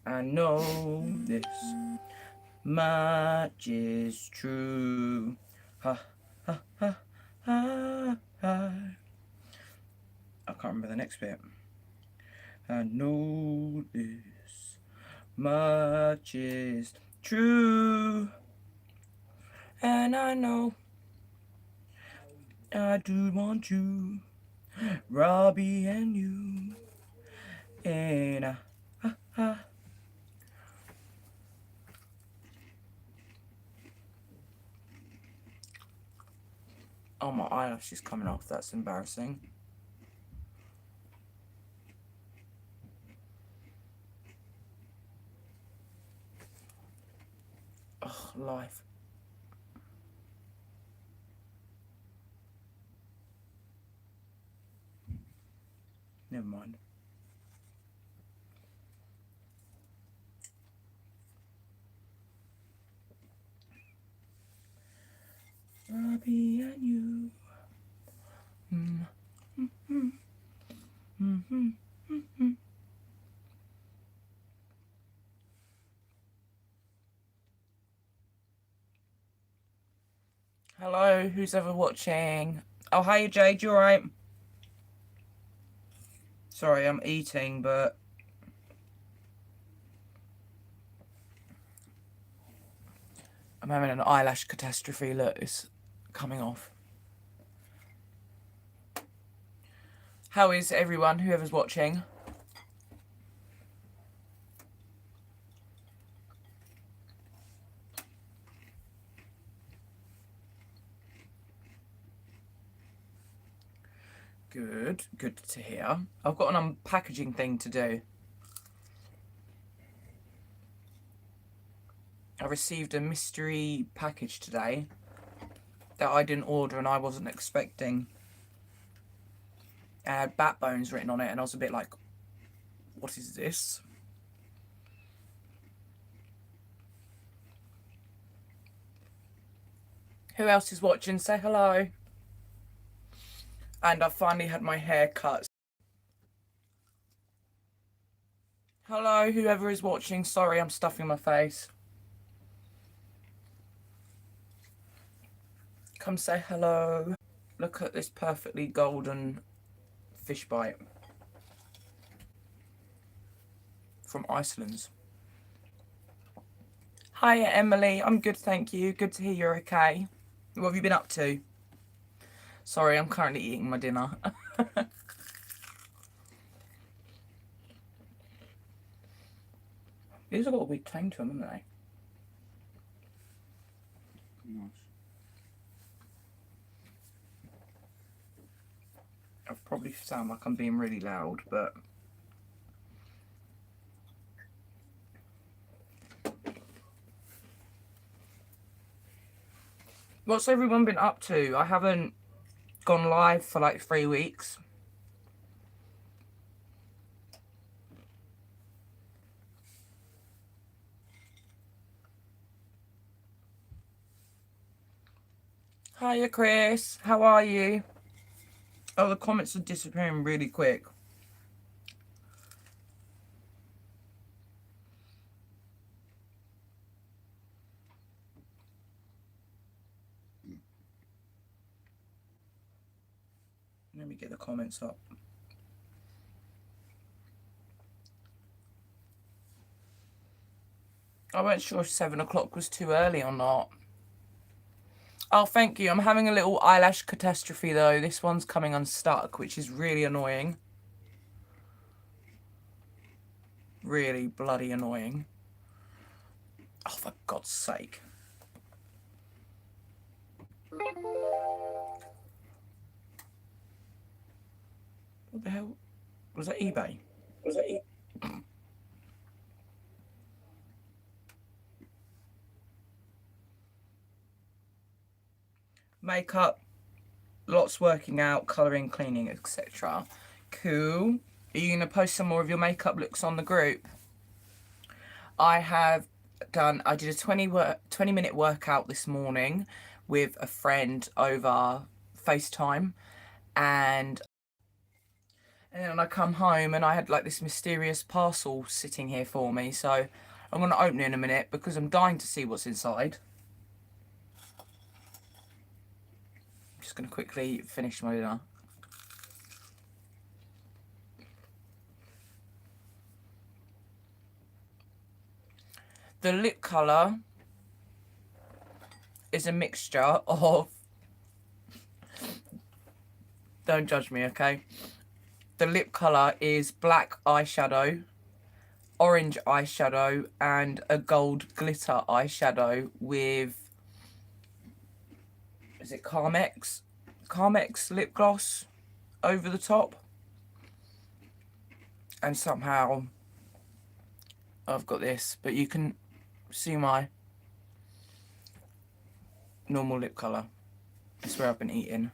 I know this much is true. Ha, ha, ha, ha, ha. I can't remember the next bit. I know this much is true. And I know I do want you, Robbie and you. And oh, my eyelash is coming off. That's embarrassing. Oh, life. Never mind. Robbie and you. Hello, who's ever watching? Oh, hey Jade, you alright? Sorry, I'm eating, but I'm having an eyelash catastrophe. Look, it's coming off. How is everyone, whoever's watching? Good, good to hear. I've got an unpackaging thing to do. I received a mystery package today that I didn't order and I wasn't expecting. It had bat bones written on it and I was a bit like, what is this? Who else is watching? Say hello. And I finally had my hair cut. Hello, whoever is watching. Sorry, I'm stuffing my face. Come say hello. Look at this perfectly golden fish bite from Iceland. Hi, Emily. I'm good, thank you. Good to hear you're okay. What have you been up to? Sorry, I'm currently eating my dinner. These have got a weird tang to them, haven't they? Nice. I probably sound like I'm being really loud, but what's everyone been up to? I haven't gone live for like 3 weeks. Hiya, Chris. How are you? Oh, the comments are disappearing really quick. Let me get the comments up. I wasn't sure if 7 o'clock was too early or not. Oh, thank you. I'm having a little eyelash catastrophe though. This one's coming unstuck, which is really annoying. Really bloody annoying. Oh, for God's sake. What the hell? Was that eBay? Was that eBay? Makeup, lots working out, colouring, cleaning, etc. Cool. Are you going to post some more of your makeup looks on the group? I did a 20-minute workout this morning with a friend over FaceTime, and And then I come home and I had like this mysterious parcel sitting here for me. So I'm going to open it in a minute because I'm dying to see what's inside. I'm just going to quickly finish my dinner. The lip colour is a mixture of, don't judge me, okay? The lip colour is black eyeshadow, orange eyeshadow, and a gold glitter eyeshadow with, is it Carmex? Carmex lip gloss over the top. And somehow I've got this, but you can see my normal lip colour. That's where I've been eating.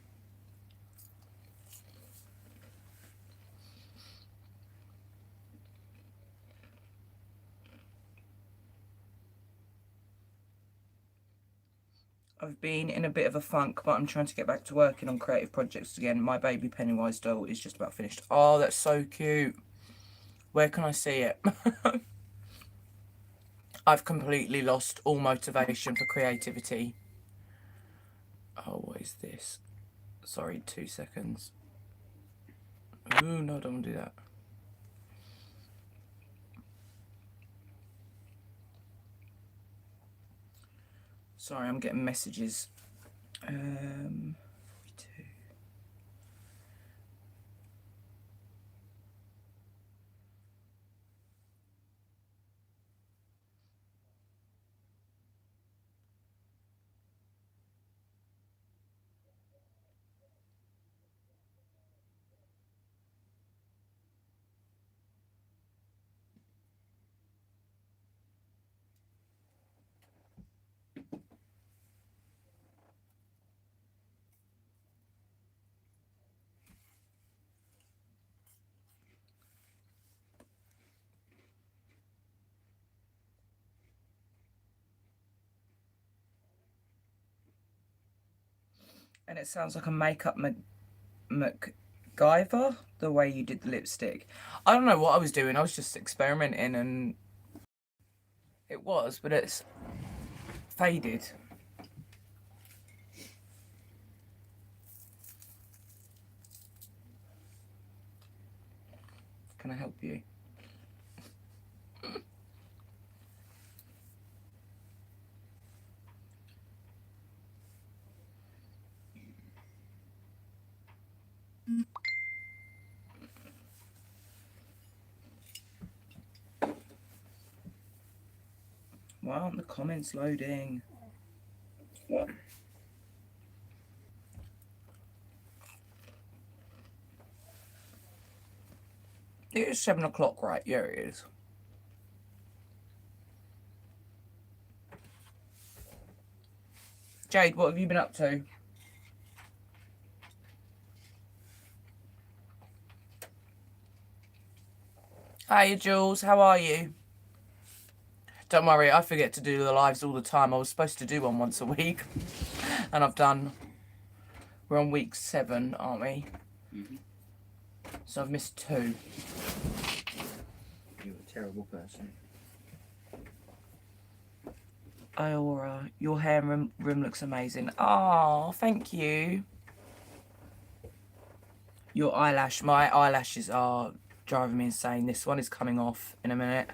I've been in a bit of a funk, but I'm trying to get back to working on creative projects again. My baby Pennywise doll is just about finished. Oh, that's so cute. Where can I see it? I've completely lost all motivation for creativity. Oh, what is this? Sorry, 2 seconds. Ooh, no, I don't want to do that. Sorry, I'm getting messages. 42. And it sounds like a makeup MacGyver, the way you did the lipstick. I don't know what I was doing. I was just experimenting, and it was, but it's faded. Can I help you? Why aren't the comments loading? What? It is 7 o'clock, right? Yeah, it is. Jade, what have you been up to? Hiya, Jules. How are you? Don't worry, I forget to do the lives all the time. I was supposed to do one once a week, and I've done. We're on week 7, aren't we? Mm-hmm. So I've missed 2. You're a terrible person. Iora, your hair room looks amazing. Oh, thank you. Your eyelash, my eyelashes are driving me insane. This one is coming off in a minute.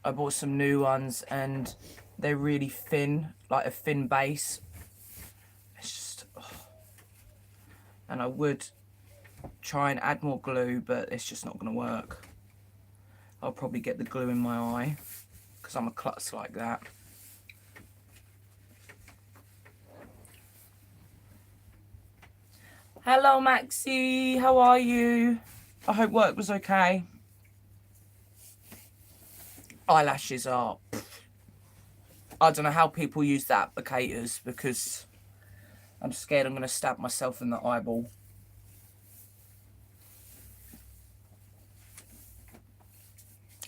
I bought some new ones and they're really thin, like a thin base. It's just, oh. And I would try and add more glue, but it's just not going to work. I'll probably get the glue in my eye because I'm a klutz like that. Hello, Maxie. How are you? I hope work was okay. Eyelashes are... I don't know how people use the applicators because I'm scared I'm going to stab myself in the eyeball.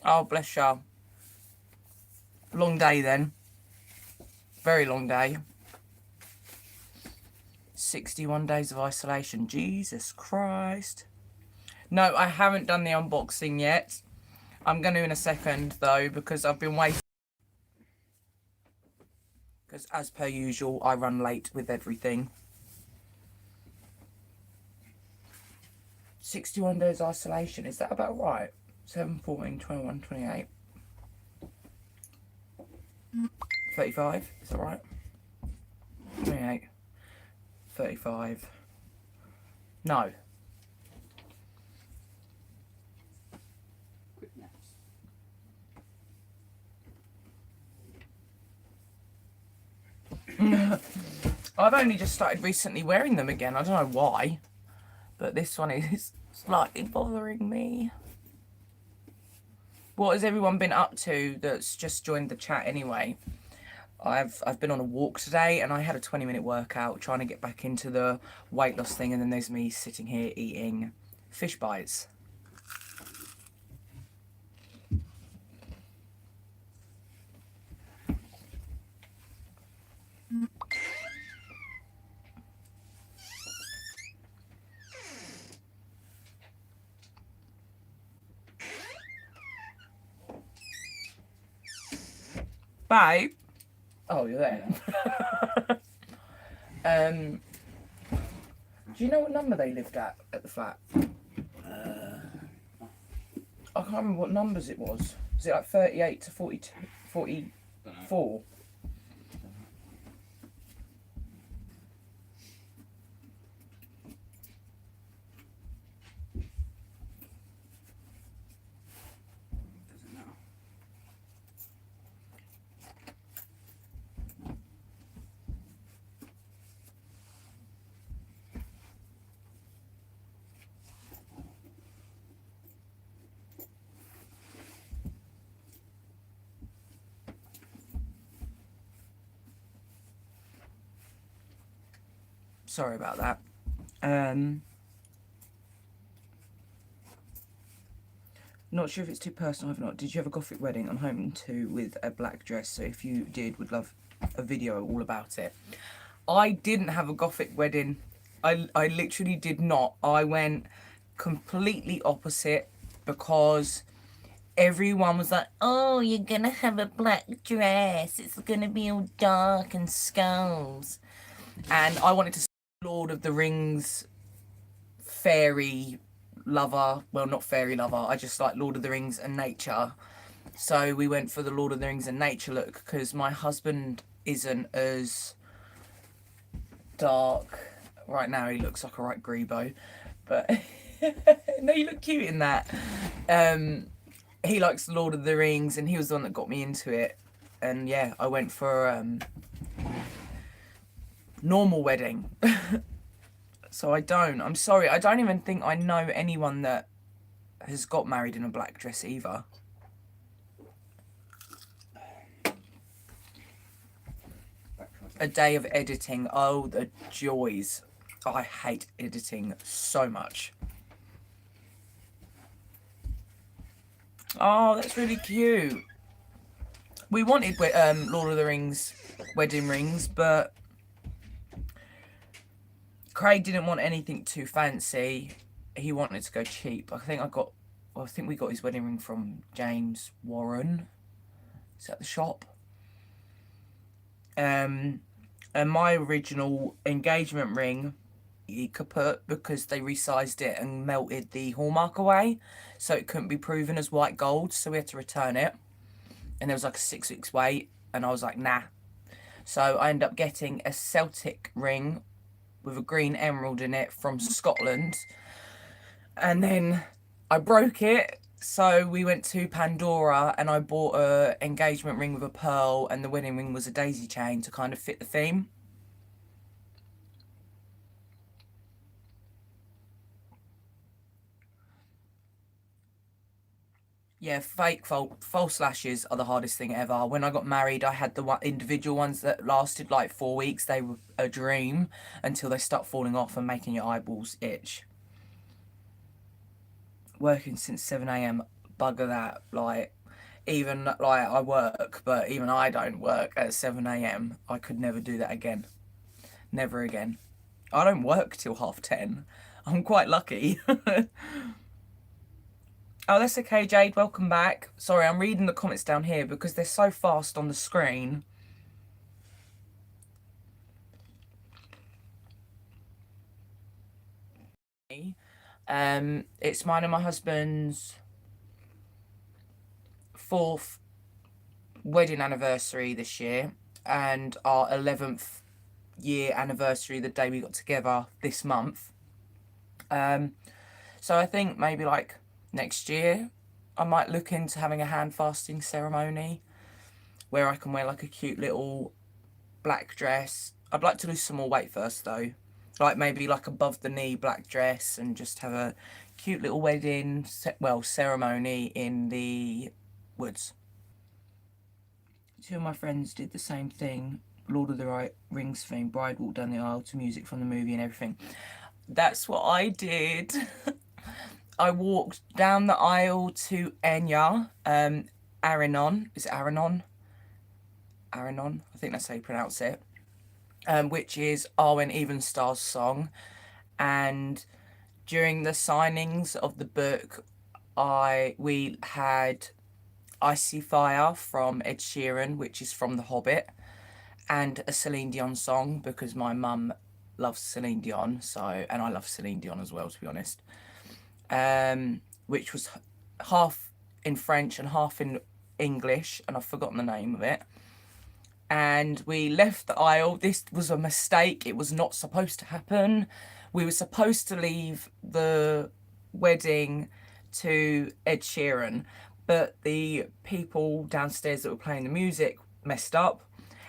Oh, bless you. Long day then. Very long day. 61 days of isolation. Jesus Christ. No, I haven't done the unboxing yet. I'm going to in a second, though, because I've been waiting. Because, as per usual, I run late with everything. 61 days isolation. Is that about right? 7, 14, 21, 28. 35. Is that right? 28. 35. No. I've only just started recently wearing them again. I don't know why, but this one is slightly bothering me. What has everyone been up to that's just joined the chat anyway? I've been on a walk today and I had a 20-minute workout trying to get back into the weight loss thing, and then there's me sitting here eating fish bites. Babe. Oh, you're there. Do you know what number they lived at the flat? I can't remember what numbers it was. Was it like 38 to 42, 44? Sorry about that. Not sure if it's too personal. I've not. Did you have a gothic wedding? I'm hoping to, with a black dress. So if you did, would love a video all about it. I didn't have a gothic wedding. I literally did not. I went completely opposite because everyone was like, oh, you're gonna have a black dress. It's gonna be all dark and skulls. And I wanted to see Lord of the Rings fairy lover. Well, not fairy lover. I just like Lord of the Rings and nature. So we went for the Lord of the Rings and nature look because my husband isn't as dark. Right now he looks like a right grebo. But no, you look cute in that. He likes Lord of the Rings and he was the one that got me into it. And yeah, I went for normal wedding. So I'm sorry, I don't even think I know anyone that has got married in a black dress either. A day of editing. Oh, the joys. I hate editing so much. Oh, that's really cute. We wanted Lord of the Rings wedding rings, but Craig didn't want anything too fancy. He wanted to go cheap. I think we got his wedding ring from James Warren. Is that the shop? And my original engagement ring, he kaput because they resized it and melted the hallmark away, so it couldn't be proven as white gold. So we had to return it, and there was like a 6 weeks wait, and I was like, nah. So I ended up getting a Celtic ring with a green emerald in it from Scotland, and then I broke it. So we went to Pandora and I bought a engagement ring with a pearl, and the wedding ring was a daisy chain to kind of fit the theme. Yeah, false lashes are the hardest thing ever. When I got married, I had the individual ones that lasted like 4 weeks. They were a dream until they start falling off and making your eyeballs itch. Working since 7 a.m. Bugger that. Like, even like I work, but even I don't work at 7 a.m. I could never do that again. Never again. I don't work till 10:30. I'm quite lucky. Oh, that's okay, Jade. Welcome back. Sorry, I'm reading the comments down here because they're so fast on the screen. It's mine and my husband's 4th wedding anniversary this year, and our 11th year anniversary the day we got together this month. So I think maybe like next year I might look into having a hand fasting ceremony where I can wear like a cute little black dress. I'd like to lose some more weight first though. Like maybe like above the knee black dress and just have a cute little wedding, ceremony in the woods. 2 of my friends did the same thing. Lord of the Rings theme. Bride walked down the aisle to music from the movie and everything. That's what I did. I walked down the aisle to Enya, Aranon. Is it Aranon? Aranon, I think that's how you pronounce it. Which is Arwen Evenstar's song. And during the signings of the book, we had Icy Fire from Ed Sheeran, which is from The Hobbit, and a Celine Dion song because my mum loves Celine Dion, and I love Celine Dion as well, to be honest. Which was half in French and half in English, and I've forgotten the name of it. And we left the aisle. This was a mistake. It was not supposed to happen. We were supposed to leave the wedding to Ed Sheeran, but the people downstairs that were playing the music messed up,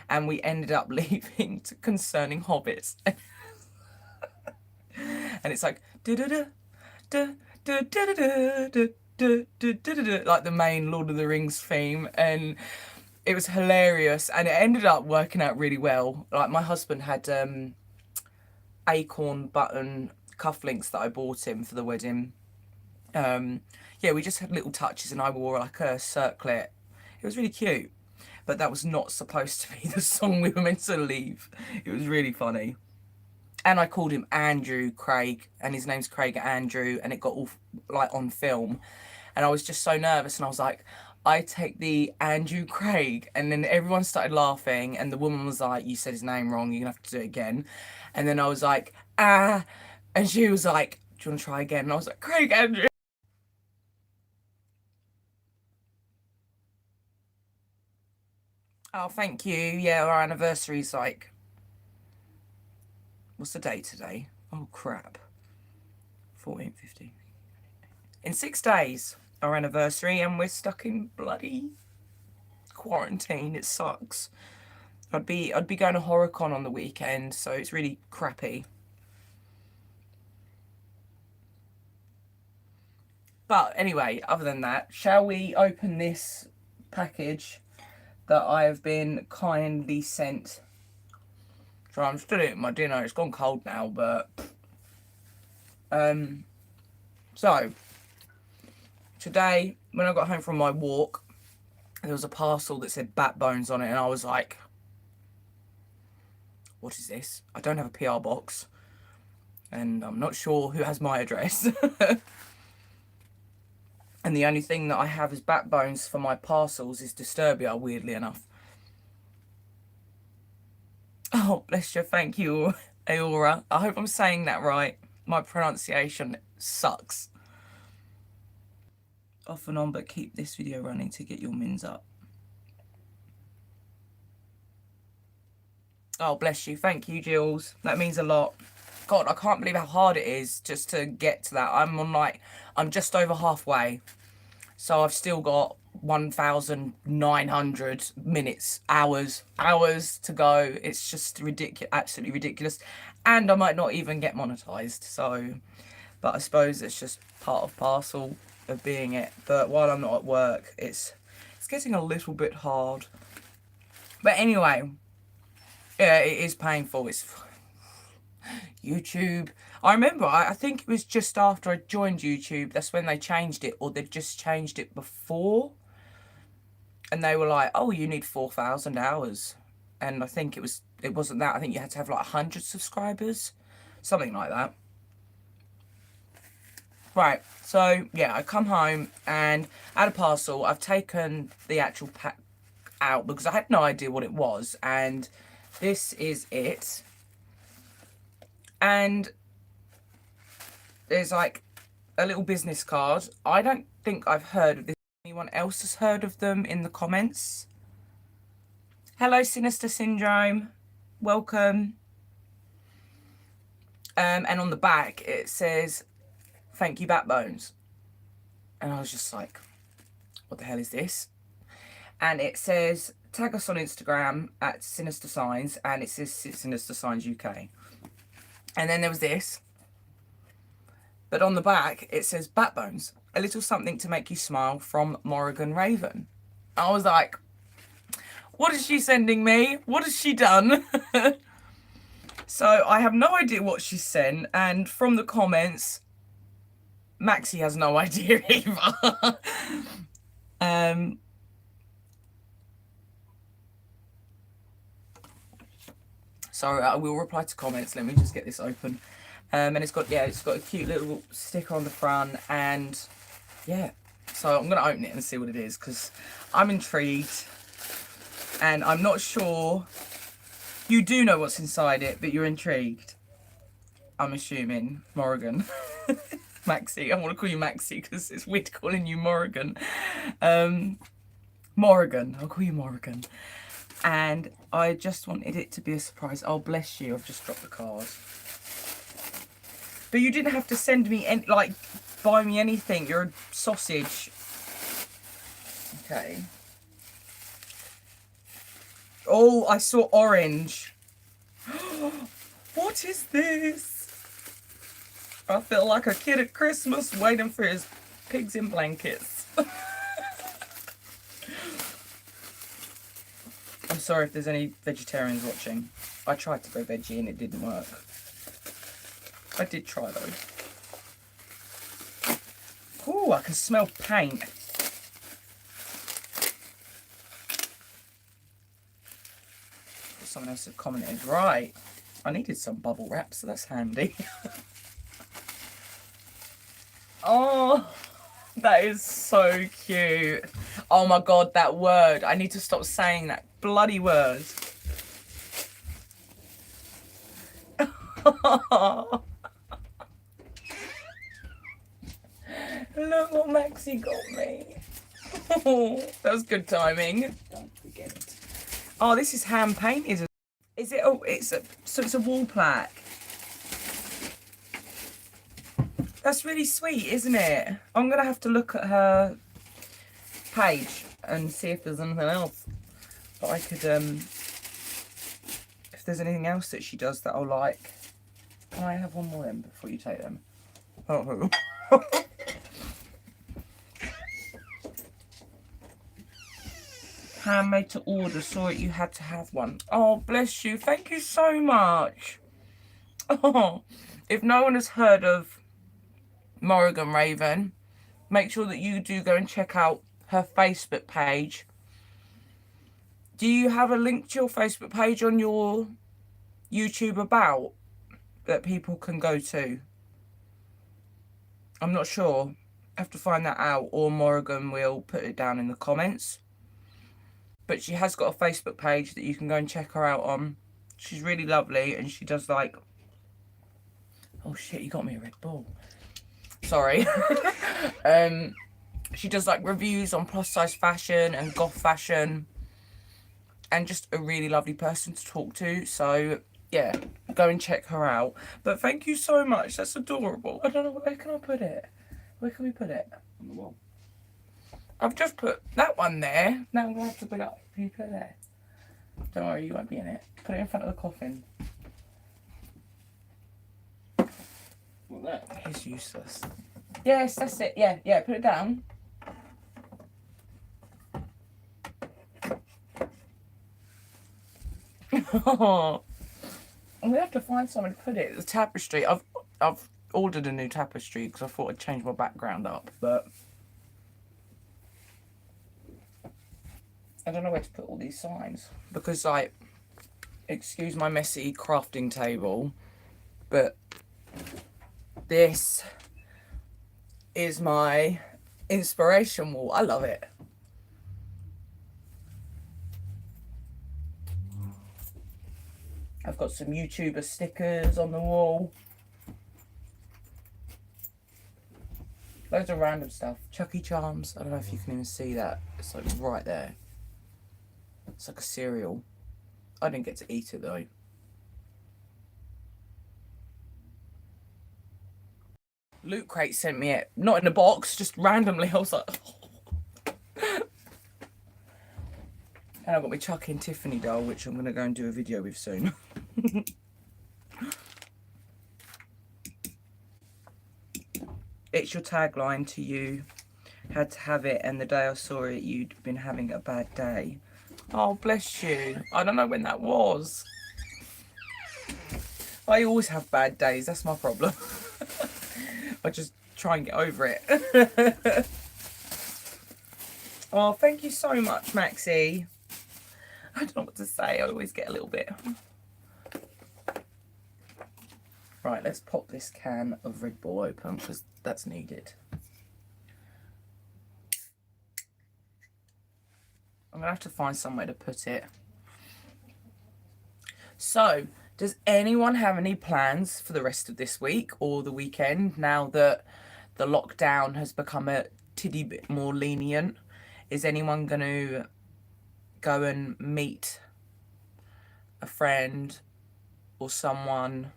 and we ended up leaving to Concerning Hobbits. And it's like like the main Lord of the Rings theme, and it was hilarious, and it ended up working out really well. Like my husband had acorn button cufflinks that I bought him for the wedding. Yeah, we just had little touches, and I wore like a circlet. It was really cute, but that was not supposed to be the song we were meant to leave. It was really funny. And I called him Andrew Craig, and his name's Craig Andrew, and it got all like on film. And I was just so nervous, and I was like, I take the Andrew Craig. And then everyone started laughing, and the woman was like, you said his name wrong, you're gonna have to do it again. And then I was like, ah. And she was like, do you want to try again? And I was like, Craig Andrew. Oh, thank you. Yeah, our anniversary's like, what's the date today? Oh, crap. 14, 15. In 6 days, our anniversary, and we're stuck in bloody quarantine. It sucks. I'd be going to HorrorCon on the weekend, so it's really crappy. But anyway, other than that, shall we open this package that I have been kindly sent? So I'm still eating my dinner. It's gone cold now, but so today when I got home from my walk, there was a parcel that said Bat Bones on it, and I was like, what is this? I don't have a PR box, and I'm not sure who has my address. And the only thing that I have as Bat Bones for my parcels is Disturbia, weirdly enough. Oh, bless you. Thank you, Aura. I hope I'm saying that right. My pronunciation sucks. Off and on, but keep this video running to get your mins up. Oh, bless you. Thank you, Jules. That means a lot. God, I can't believe how hard it is just to get to that. I'm just over halfway. So I've still got 1,900 minutes, hours to go. It's just ridiculous, absolutely ridiculous. And I might not even get monetized. So, but I suppose it's just part of parcel of being it. But while I'm not at work, it's getting a little bit hard. But anyway, yeah, it is painful. It's YouTube. I remember, I think it was just after I joined YouTube, that's when they changed it, or they'd just changed it before. And they were like, oh, you need 4,000 hours. And I think it wasn't that. I think you had to have like 100 subscribers something like that. Right, so yeah, I come home and out of parcel, I've taken the actual pack out because I had no idea what it was, and this is it. And there's like a little business card. I don't think I've heard of this. Anyone else has heard of them in the comments? Hello, Sinister Syndrome. Welcome. And on the back it says, "Thank you, Backbones." And I was just like, what the hell is this? And it says, tag us on Instagram at Sinister Signs, and it says Sinister Signs UK. And then there was this. But on the back, it says, "Backbones, a little something to make you smile from Morrigan Raven." I was like, what is she sending me? What has she done? So I have no idea what she sent. And from the comments, Maxie has no idea either. Sorry, I will reply to comments. Let me just get this open. And it's got a cute little sticker on the front, and yeah. So I'm gonna open it and see what it is because I'm intrigued, and I'm not sure. You do know what's inside it, but you're intrigued. I'm assuming Morrigan. Maxie, I want to call you Maxie because it's weird calling you Morrigan. Morrigan, I'll call you Morrigan. And I just wanted it to be a surprise. Oh, bless you, I've just dropped the card. But you didn't have to send me any, like, buy me anything. You're a sausage. Okay. Oh, I saw orange. What is this? I feel like a kid at Christmas waiting for his pigs in blankets. I'm sorry if there's any vegetarians watching. I tried to go veggie and it didn't work. I did try though. Ooh, I can smell paint. Someone else had commented, right, I needed some bubble wrap, so that's handy. Oh, that is so cute. Oh my god, that word. I need to stop saying that bloody word. Look what Maxie got me. That was good timing. Don't forget it. Oh, this is hand painted. Is it? Oh, so it's a wall plaque. That's really sweet, isn't it? I'm gonna have to look at her page and see if there's anything else that I could if there's anything else that she does that I'll like. Can I have one more then before you take them? Oh. Handmade to order, saw it you had to have one. Oh, bless you. Thank you so much. Oh, if no one has heard of Morrigan Raven, make sure that you do go and check out her Facebook page. Do you have a link to your Facebook page on your YouTube about that people can go to? I'm not sure. I have to find that out, or Morrigan will put it down in the comments. But she has got a Facebook page that you can go and check her out on. She's really lovely, and she does like... Oh shit, you got me a Red Bull. Sorry. She does like reviews on plus size fashion and goth fashion. And just a really lovely person to talk to. So yeah, go and check her out. But thank you so much. That's adorable. I don't know, where can I put it? Where can we put it? On the wall. I've just put that one there. Now I'm going to have to put it up. Can you put it there? Don't worry, you won't be in it. Put it in front of the coffin. What, that? It's useless. Yes, that's it. Yeah, yeah, put it down. I'm going to have to find somewhere to put it. The tapestry. I've ordered a new tapestry because I thought I'd change my background up, but I don't know where to put all these signs because, like, excuse my messy crafting table, but This is my inspiration wall. I love it. I've got some YouTuber stickers on the wall. Loads of random stuff. Chucky Charms. I don't know if you can even see that. It's like right there. It's like a cereal. I didn't get to eat it though. Loot Crate sent me it. Not in a box, just randomly. I was like... And I've got my Chucky and Tiffany doll, which I'm going to go and do a video with soon. It's your tagline to you. Had to have it, and the day I saw it, you'd been having a bad day. Oh, bless you. I don't know when that was. I always have bad days. That's my problem. I just try and get over it. Oh, thank you so much, Maxie. I don't know what to say. I always get a little bit. Right, let's pop this can of Red Bull open because that's needed. I'm going to have to find somewhere to put it. So, does anyone have any plans for the rest of this week or the weekend now that the lockdown has become a tiddy bit more lenient? Is anyone going to go and meet a friend or someone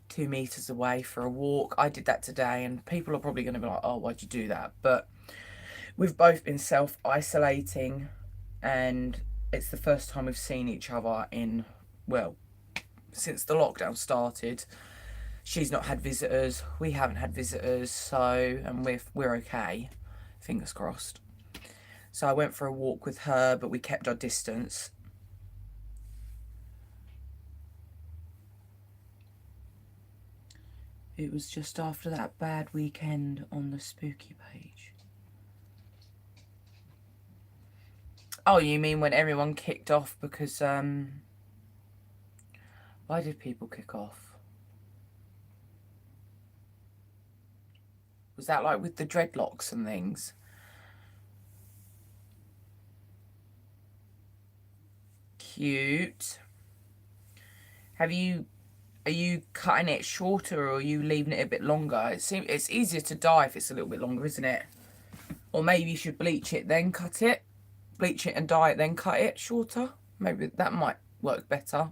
2 meters away for a walk? I did that today, and people are probably going to be like, oh, why'd you do that? But we've both been self-isolating, and it's the first time we've seen each other in, well, since the lockdown started. She's not had visitors, we haven't had visitors, so, and we're okay, fingers crossed. So I went for a walk with her, but we kept our distance. It was just after that bad weekend on the spooky page. Oh, you mean when everyone kicked off because, why did people kick off? Was that like with the dreadlocks and things? Cute. Are you cutting it shorter, or are you leaving it a bit longer? It's easier to dye if it's a little bit longer, isn't it? Or maybe you should bleach it, then cut it. Bleach it and dye it, then cut it shorter. Maybe that might work better.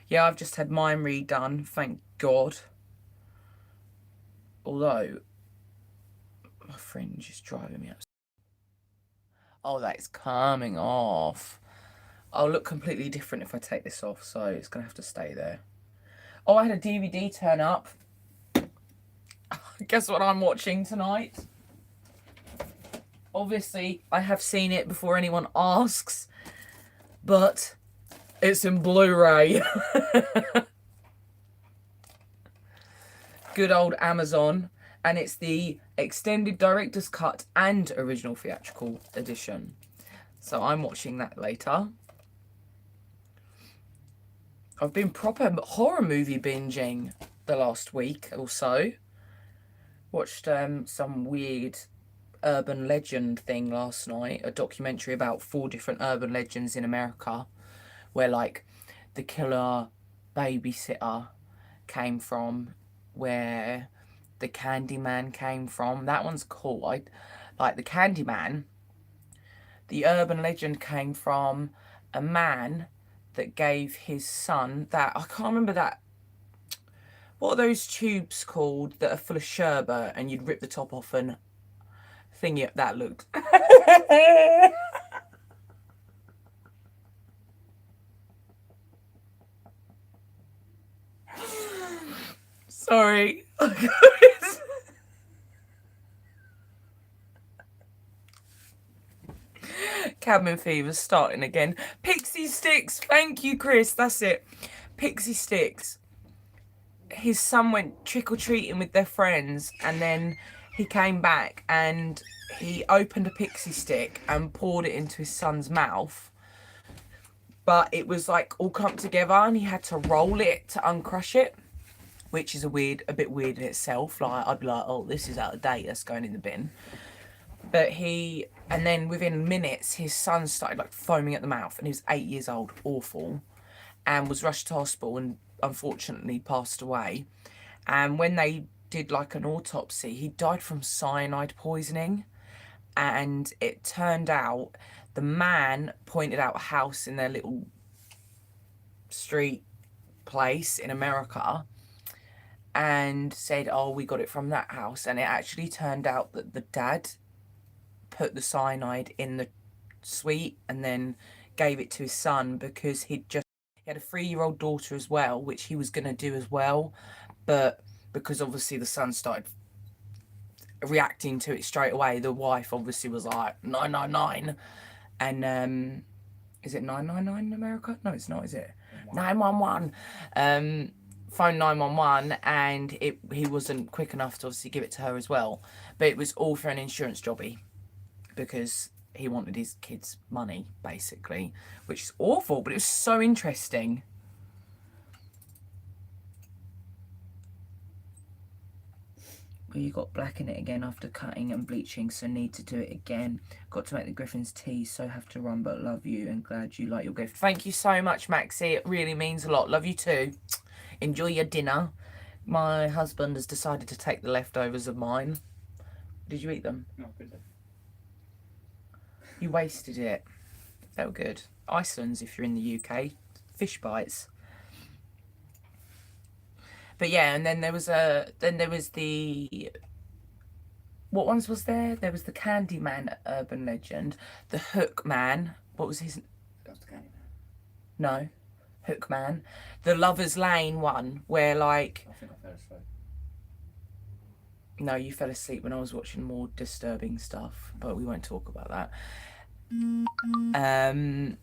Yeah, I've just had mine redone, thank God. Although, my fringe is driving me upset. Oh, that is coming off. I'll look completely different if I take this off, so it's going to have to stay there. Oh, I had a DVD turn up. Guess what I'm watching tonight? Obviously, I have seen it before anyone asks, but it's in Blu-ray. Good old Amazon. And it's the extended director's cut and original theatrical edition. So I'm watching that later. I've been proper horror movie binging the last week or so. Watched some weird urban legend thing last night. A documentary about 4 different urban legends in America. Where like the killer babysitter came from. Where the Candyman came from. That one's cool. Like the Candyman. The urban legend came from a man that gave his son that, I can't remember that, what are those tubes called that are full of sherbet and you'd rip the top off and thing it, that looked. Sorry. Cabin fever's starting again. Pixie sticks. Thank you, Chris. That's it. Pixie sticks. His son went trick-or-treating with their friends, and then he came back and he opened a pixie stick and poured it into his son's mouth. But it was like all clumped together and he had to roll it to uncrush it which is a bit weird in itself. Like, I'd be like, oh, this is out of date, that's going in the bin. But and then within minutes, his son started like foaming at the mouth, and he was 8 years old, awful, and was rushed to hospital and unfortunately passed away. And when they did like an autopsy, he died from cyanide poisoning. And it turned out the man pointed out a house in their little street place in America and said, oh, we got it from that house. And it actually turned out that the dad put the cyanide in the sweet and then gave it to his son because he had a 3-year-old daughter as well, which he was going to do as well. But because obviously the son started reacting to it straight away, the wife obviously was like 999, and is it 999 in America? No, it's not, is it? 911. Phone 911, and he wasn't quick enough to obviously give it to her as well. But it was all for an insurance jobby because he wanted his kids' money, basically, which is awful, but it was so interesting. Well, you got black in it again after cutting and bleaching, so need to do it again. Got to make the Griffin's tea, so have to run, but love you and glad you like your gift. Thank you so much, Maxie. It really means a lot. Love you too. Enjoy your dinner. My husband has decided to take the leftovers of mine. Did you eat them? No, good. You wasted it. They were good. Iceland's, if you're in the UK, fish bites. But yeah, and then there was the, what ones was there? There was the Candyman urban legend, the Hook Man. What was his? That was the Candyman. No, Hook Man. The Lover's Lane one, where like. I think I fell asleep. No, you fell asleep when I was watching more disturbing stuff, but we won't talk about that. The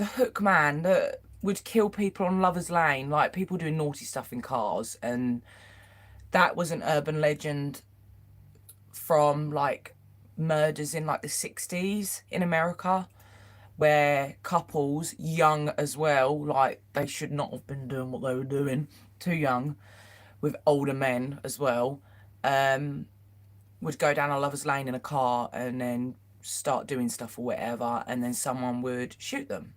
Hook Man that would kill people on Lover's Lane, like people doing naughty stuff in cars, and that was an urban legend from like murders in like the 60s in America, where couples, young as well, like they should not have been doing what they were doing, too young, with older men as well, would go down a Lover's Lane in a car and then start doing stuff or whatever, and then someone would shoot them.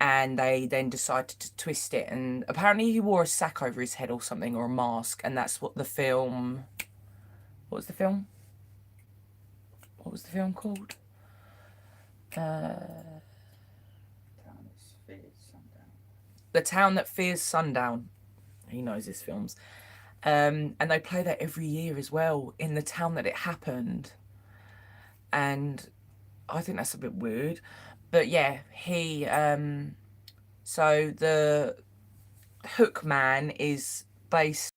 And they then decided to twist it, and apparently he wore a sack over his head or something, or a mask, and that's what the film... What was the film? What was the film called? The Town That Fears Sundown. He knows his films. And they play that every year as well, in the town that it happened. And I think that's a bit weird. But yeah, he... so the Hook Man is based...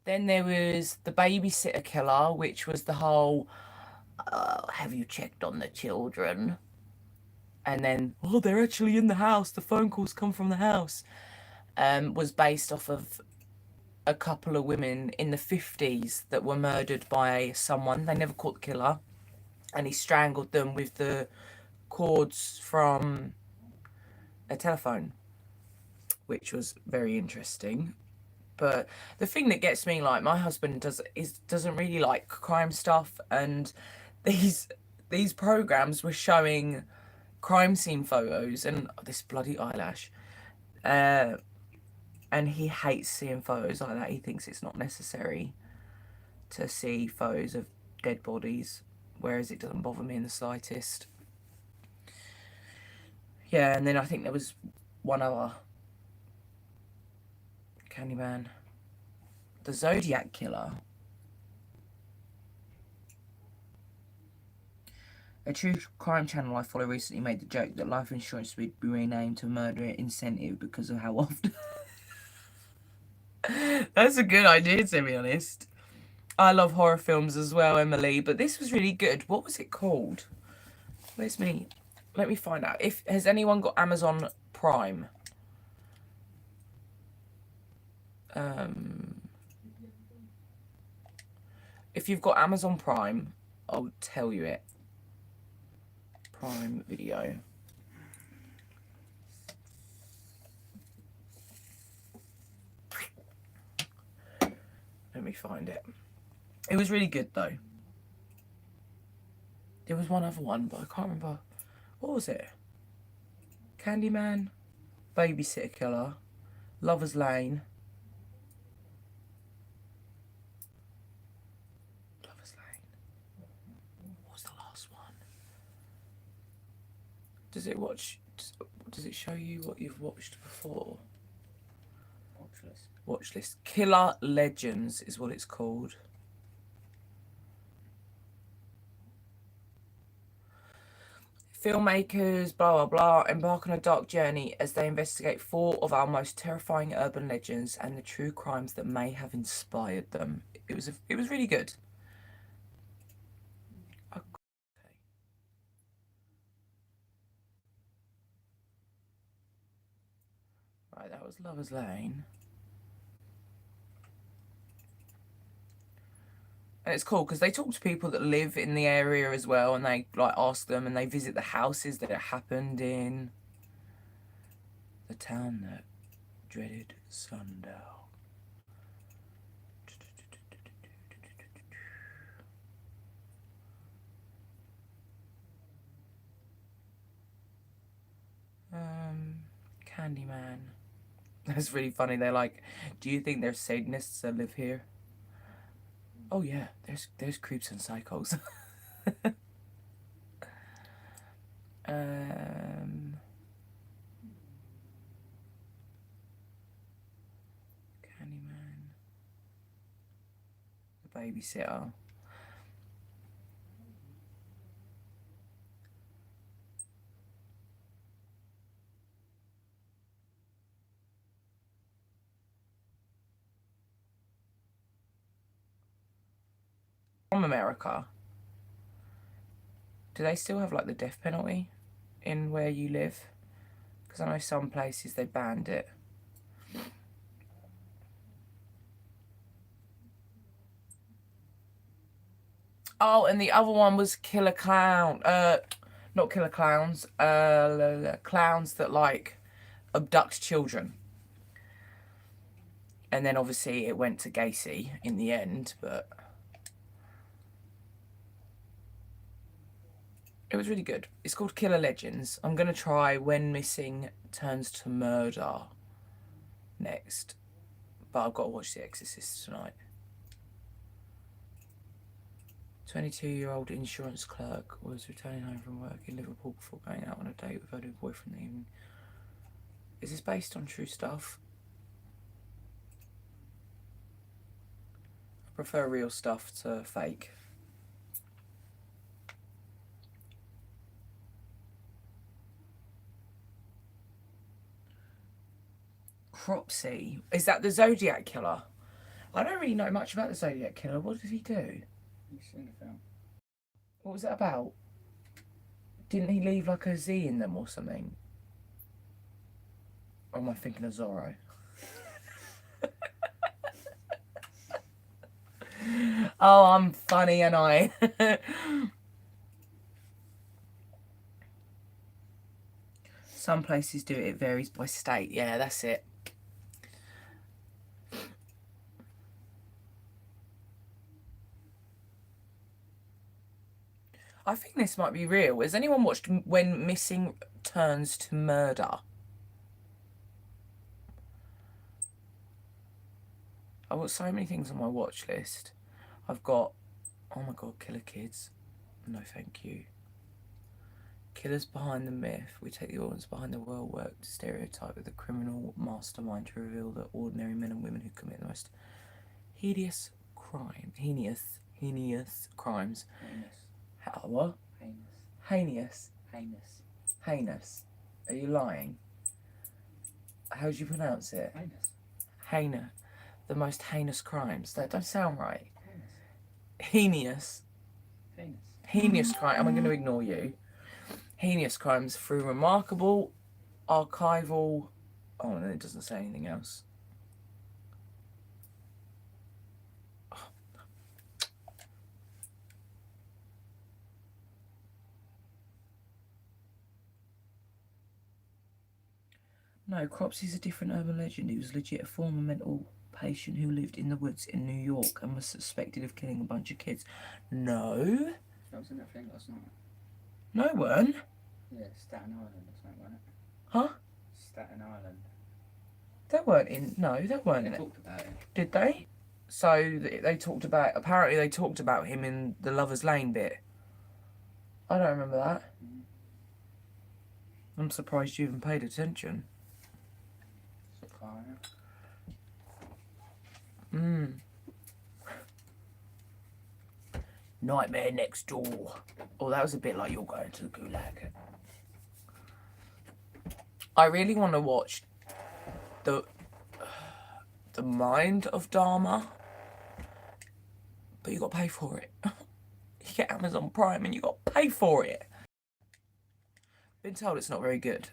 Then there was the Babysitter Killer, which was the whole... have you checked on the children? And then, oh, they're actually in the house. The phone calls come from the house. Was based off of a couple of women in the 50s that were murdered by someone. They never caught the killer. And he strangled them with the cords from a telephone, which was very interesting. But the thing that gets me, like, my husband doesn't really like crime stuff, and these programs were showing crime scene photos, and this bloody eyelash, and he hates seeing photos like that. He thinks it's not necessary to see photos of dead bodies, whereas it doesn't bother me in the slightest. Yeah, and then I think there was one other. Candyman. The Zodiac Killer. A true crime channel I follow recently made the joke that life insurance would be renamed to Murder Incentive because of how often... That's a good idea, to be honest. I love horror films as well, Emily, but this was really good. What was it called? Where's me? Let me find out. Has anyone got Amazon Prime? If you've got Amazon Prime, I'll tell you it. Prime Video. me find it. It was really good though. There was one other one, but I can't remember. What was it? Candyman, Babysitter Killer, Lover's Lane. Lover's Lane. What was the last one? Does it show you what you've watched before? Watch list. Watch list. Killer Legends is what it's called. Filmmakers, blah, blah, blah, embark on a dark journey as they investigate 4 of our most terrifying urban legends and the true crimes that may have inspired them. It was really good. Okay. Right, that was Lover's Lane. And it's cool because they talk to people that live in the area as well, and they like ask them, and they visit the houses that it happened in. The town that dreaded sundown. Candyman. That's really funny. They're like, do you think there's Satanists that live here? Oh yeah, there's creeps and psychos. Candyman. The Babysitter. From America. Do they still have like the death penalty in where you live? Because I know some places they banned it. Oh, and the other one was Killer Clown. Not Killer Clowns. Clowns that like abduct children. And then obviously it went to Gacy in the end, but it was really good. It's called Killer Legends. I'm going to try When Missing Turns to Murder next. But I've got to watch The Exorcist tonight. 22-year-old insurance clerk was returning home from work in Liverpool before going out on a date with her new boyfriend in the evening. Is this based on true stuff? I prefer real stuff to fake. Cropsey. Is that the Zodiac Killer? I don't really know much about the Zodiac Killer. What does he do? You've seen the film. What was that about? Didn't he leave like a Z in them or something? Or am I thinking of Zorro? Oh, I'm funny, and I. Some places do it. It varies by state. Yeah, that's it. I think this might be real. Has anyone watched When Missing Turns to Murder? I've got so many things on my watch list. I've got, oh my god, Killer Kids. No, thank you. Killers Behind the Myth. We take the audience behind the well-worked stereotype of the criminal mastermind to reveal the ordinary men and women who commit the most heinous crimes. What? Heinous. Heinous. Heinous. Heinous. Are you lying? How do you pronounce it? Heinous. Heinous. The most heinous crimes. That don't sound right. Heinous. Heinous. Heinous. Heinous crime. Am I going to ignore you? Heinous crimes through remarkable archival. Oh, and it doesn't say anything else. No, Cropsey's a different urban legend. He was legit a former mental patient who lived in the woods in New York and was suspected of killing a bunch of kids. No. That was in that thing last night. No, it weren't. Yeah, Staten Island or something, wasn't it? Huh? Staten Island. That weren't in. No, that weren't They in it. talked about it. Did they? So they talked about. Apparently, they talked about him in the Lovers Lane bit. I don't remember that. Mm. I'm surprised you even paid attention. Fire. Nightmare Next Door. Oh, that was a bit like you're going to the gulag. I really want to watch the Mind of Dharma, but you got to pay for it. You get Amazon Prime and you got to pay for it. Been told it's not very good.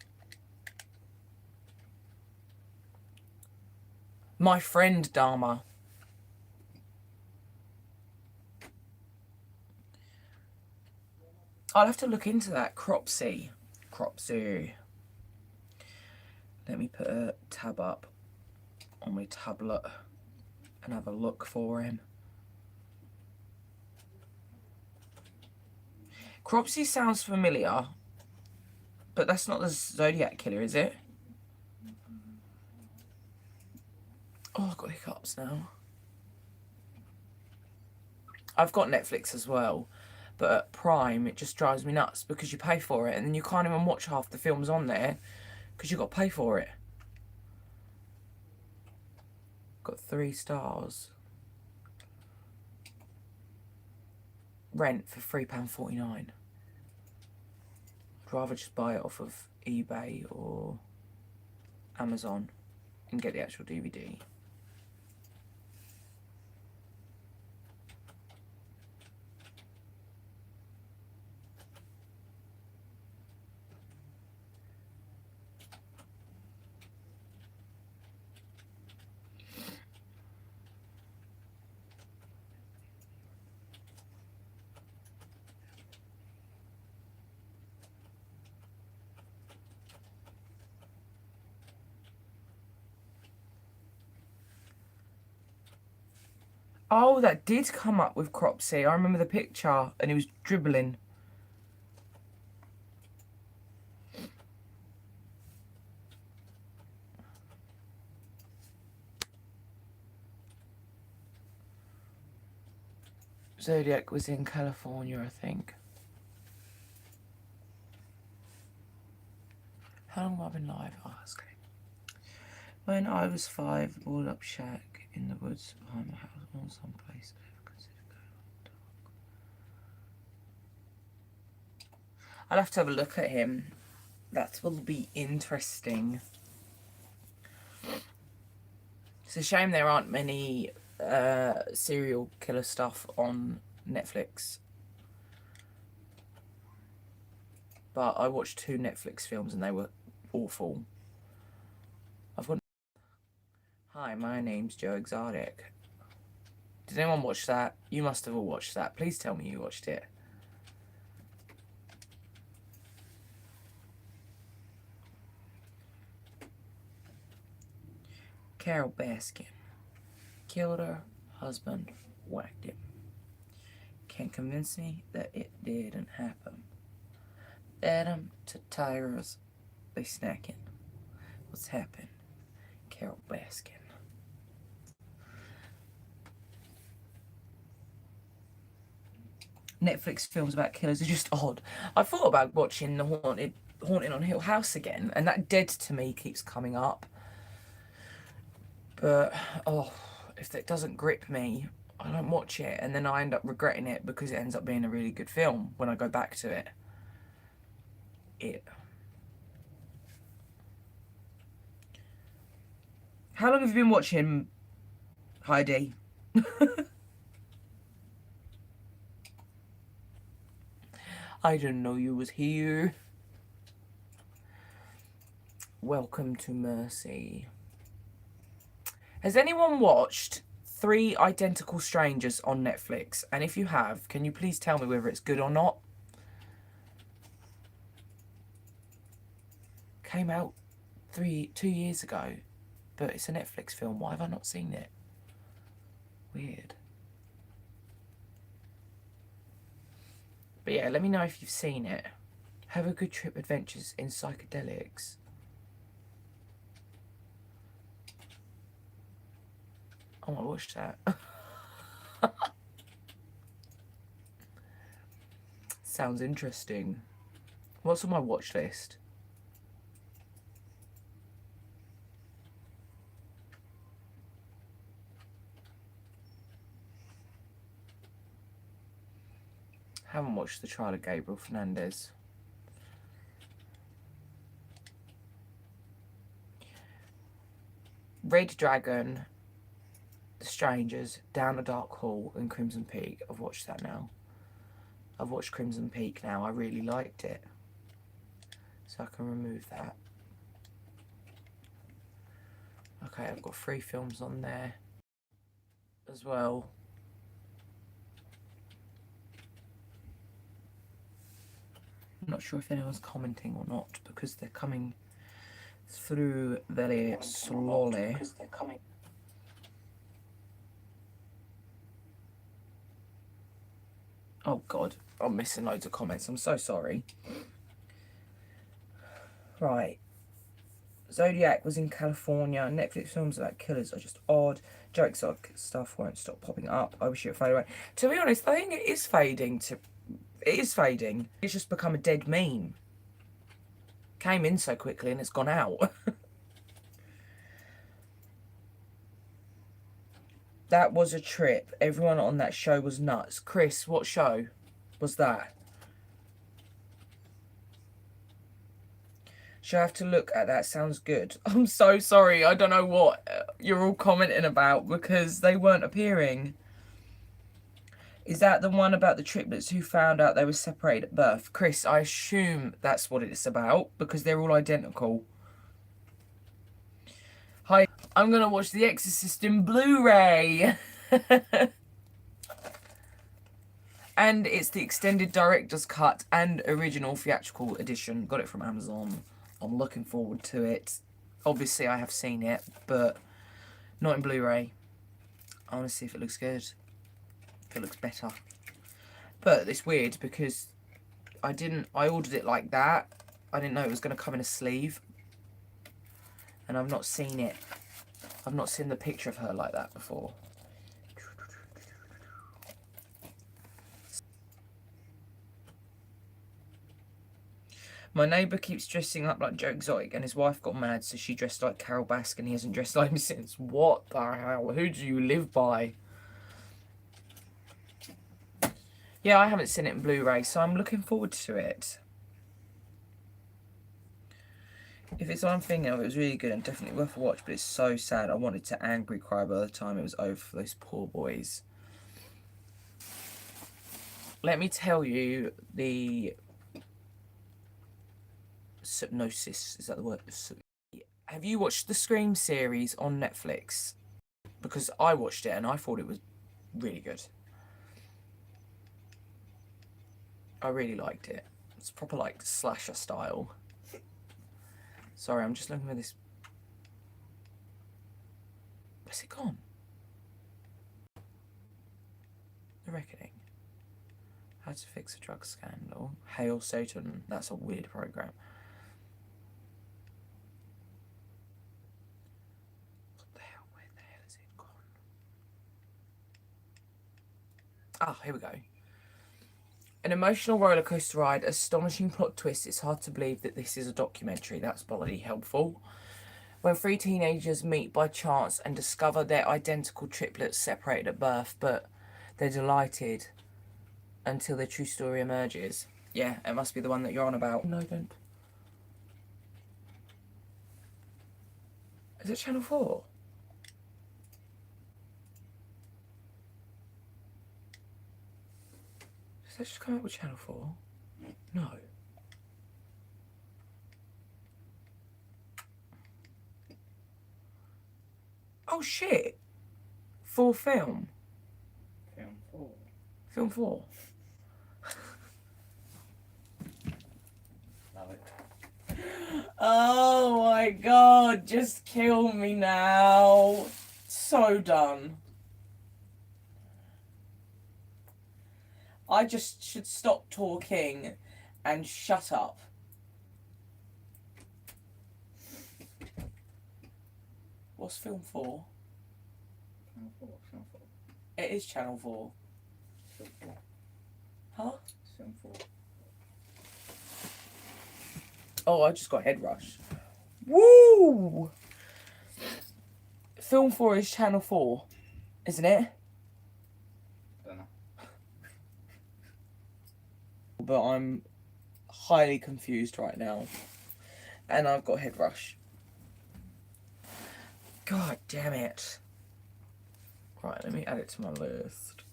My Friend Dharma. I'll have to look into that. Cropsy. Let me put a tab up on my tablet and have a look for him. Cropsy sounds familiar, but that's not the Zodiac Killer, is it? Oh, I've got hiccups now. I've got Netflix as well, but at Prime it just drives me nuts because you pay for it and then you can't even watch half the films on there because you've got to pay for it. Got 3 stars. Rent for £3.49. I'd rather just buy it off of eBay or Amazon and get the actual DVD. Oh, that did come up with Cropsy. I remember the picture and he was dribbling. Zodiac was in California, I think. How long have I been live? Oh, that's great. When I was 5, the boarded up shack in the woods behind my house on some place I ever considered going on the dark. I'll have to have a look at him. That will be interesting. It's a shame there aren't many serial killer stuff on Netflix. But I watched 2 Netflix films and they were awful. I've got... Hi, my name's Joe Exotic. Did anyone watch that? You must have all watched that. Please tell me you watched it. Carol Baskin. Killed her husband, whacked him. Can't convince me that it didn't happen. Fed him to tigers, they snacking. What's happened? Carol Baskin. Netflix films about killers are just odd. I thought about watching the Haunting on Hill House again, and that Dead to Me keeps coming up. But, oh, if it doesn't grip me, I don't watch it, and then I end up regretting it because it ends up being a really good film when I go back to it. How long have you been watching, Heidi? I didn't know you was here. Welcome to Mercy. Has anyone watched 3 Identical Strangers on Netflix? And if you have, can you please tell me whether it's good or not? Came out 2 years ago. But it's a Netflix film. Why have I not seen it? Weird. But yeah, let me know if you've seen it. Have a good trip, adventures in psychedelics. I want to watch that. Sounds interesting. What's on my watch list? Haven't watched the trial of Gabriel Fernandez. Red Dragon, The Strangers, Down a Dark Hall, and Crimson Peak. I've watched that now. I've watched Crimson Peak now. I really liked it. So I can remove that. Okay, I've got 3 films on there as well. I'm not sure if anyone's commenting or not because they're coming through very slowly. Oh God, I'm missing loads of comments. I'm so sorry. Right. Zodiac was in California. Netflix films about killers are just odd. Joe Exotic stuff won't stop popping up. I wish it would fade away. To be honest, I think it is fading. It is fading. It's just become a dead meme. Came in so quickly and it's gone out. That was a trip. Everyone on that show was nuts. Chris, what show was that? Should I have to look at that? Sounds good. I'm so sorry. I don't know what you're all commenting about because they weren't appearing. Is that the one about the triplets who found out they were separated at birth? Chris, I assume that's what it's about because they're all identical. Hi, I'm going to watch The Exorcist in Blu-ray. And it's the extended director's cut and original theatrical edition. Got it from Amazon. I'm looking forward to it. Obviously, I have seen it, but not in Blu-ray. I want to see if it looks good. If it looks better. But it's weird because I ordered it like that. I didn't know it was going to come in a sleeve. And I've not seen it. I've not seen the picture of her like that before. My neighbour keeps dressing up like Joe Exotic and his wife got mad, so she dressed like Carol Baskin and he hasn't dressed like him since. What the hell? Who do you live by? Yeah, I haven't seen it in Blu-ray, so I'm looking forward to it. If it's one thing of it was really good and definitely worth a watch, but it's so sad. I wanted to angry cry by the time it was over for those poor boys. Let me tell you the hypnosis. Is that the word? Have you watched the Scream series on Netflix? Because I watched it and I thought it was really good. I really liked it. It's proper like slasher style. Sorry, I'm just looking for this. Where's it gone? The Reckoning. How to Fix a Drug Scandal. Hail Satan. That's a weird program. What the hell? Where the hell is it gone? Ah, here we go. An emotional rollercoaster ride, astonishing plot twist. It's hard to believe that this is a documentary. That's bloody helpful. When 3 teenagers meet by chance and discover they're identical triplets separated at birth, but they're delighted until their true story emerges. Yeah, it must be the one that you're on about. No, don't. Is it Channel 4? Does that just come out with Channel 4? No. Oh shit! 4 film. Film 4. Film 4. Love it. Oh my god, just kill me now. So done. I just should stop talking and shut up. What's film 4? Channel 4, Channel 4. It is Channel 4. Film 4. Huh? Film 4. Oh, I just got head rush. Woo! Film 4 is Channel 4, isn't it? I don't know. But I'm highly confused right now. And I've got head rush. God damn it. Right, let me add it to my list.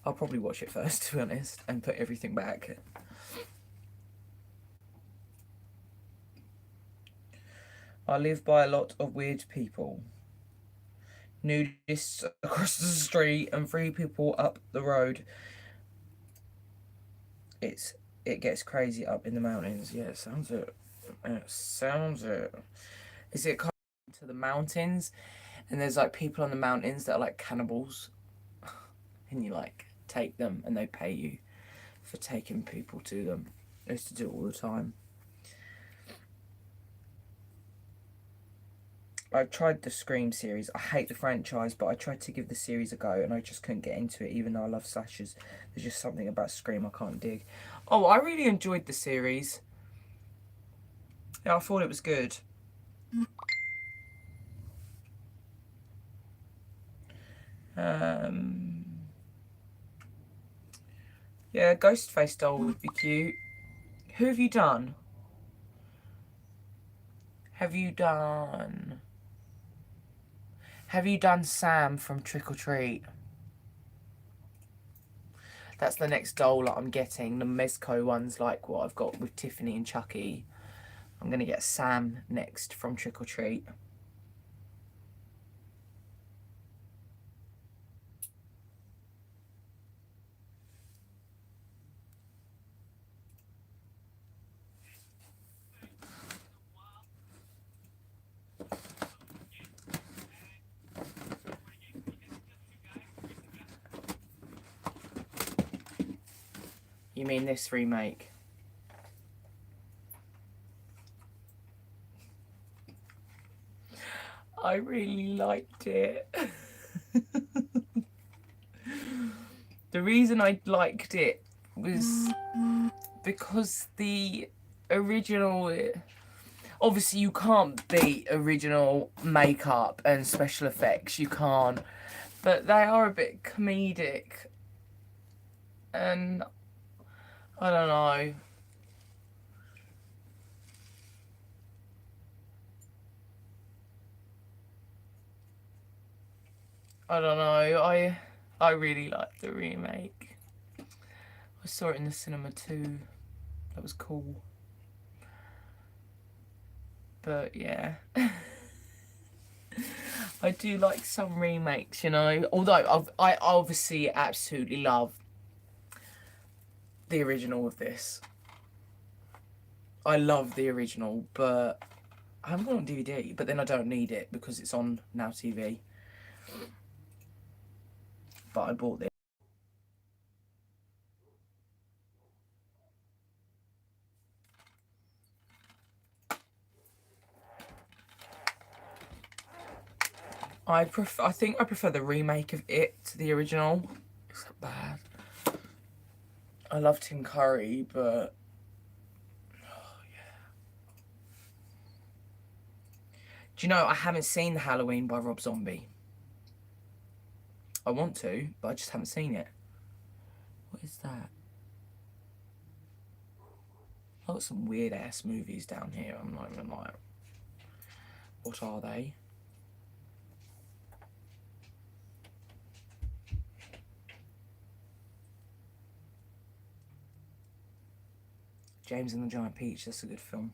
I'll probably watch it first, to be honest, and put everything back. I live by a lot of weird people. Nudists across the street and 3 people up the road. It gets crazy up in the mountains. Yeah, it sounds it. It sounds it. Is it kind of to the mountains? And there's like people on the mountains that are like cannibals. And you like take them and they pay you for taking people to them. I used to do it all the time. I've tried the Scream series. I hate the franchise, but I tried to give the series a go and I just couldn't get into it, even though I love slashers. There's just something about Scream I can't dig. Oh, I really enjoyed the series. Yeah, I thought it was good. Yeah, Ghostface doll would be cute. Who have you done? Have you done Sam from Trick or Treat? That's the next doll that I'm getting. The Mezco one's like what I've got with Tiffany and Chucky. I'm going to get Sam next from Trick or Treat. You mean this remake? I really liked it. The reason I liked it was because the original... Obviously, you can't beat original makeup and special effects. You can't. But they are a bit comedic. And I don't know. I don't know. I really liked the remake. I saw it in the cinema too. That was cool. But yeah. I do like some remakes, you know. Although I obviously absolutely love the original of this. I love the original, but I haven't got it on DVD. But then I don't need it because it's on Now TV. But I bought this. I think I prefer the remake of it to the original. It's not bad. I love Tim Curry, but oh, yeah. Do you know I haven't seen The Halloween by Rob Zombie? I want to, but I just haven't seen it. What is that? I've got some weird ass movies down here. I'm not even like, what are they? James and the Giant Peach, that's a good film.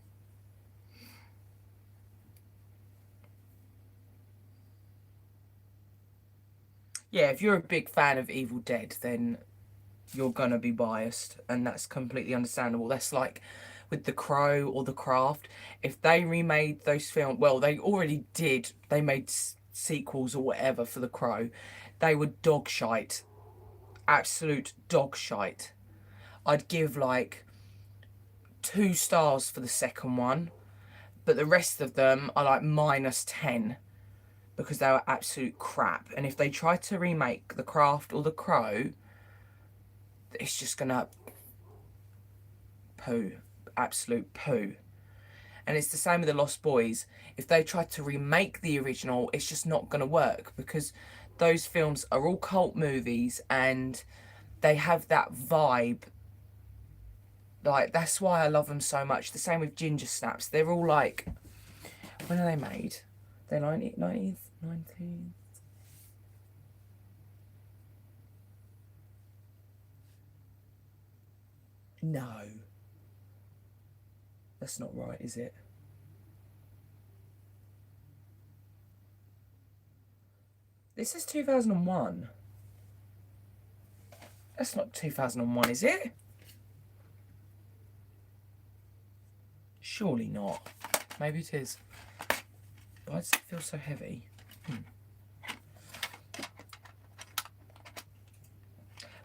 Yeah, if you're a big fan of Evil Dead, then you're gonna be biased, and that's completely understandable. That's like with The Crow or The Craft, if they remade those films, well, they already did. They made sequels or whatever for The Crow. They were dog shite. Absolute dog shite. I'd give like 2 stars for the second one, but the rest of them are like -10 because they were absolute crap. And if they try to remake The Craft or The Crow, it's just gonna poo, absolute poo. And it's the same with The Lost Boys. If they try to remake the original, it's just not gonna work because those films are all cult movies and they have that vibe. Like, that's why I love them so much. The same with Ginger Snaps. They're all like, when are they made? They're 90s, 90s. No. That's not right, is it? This is 2001. That's not 2001, is it? Surely not. Maybe it is. Why does it feel so heavy?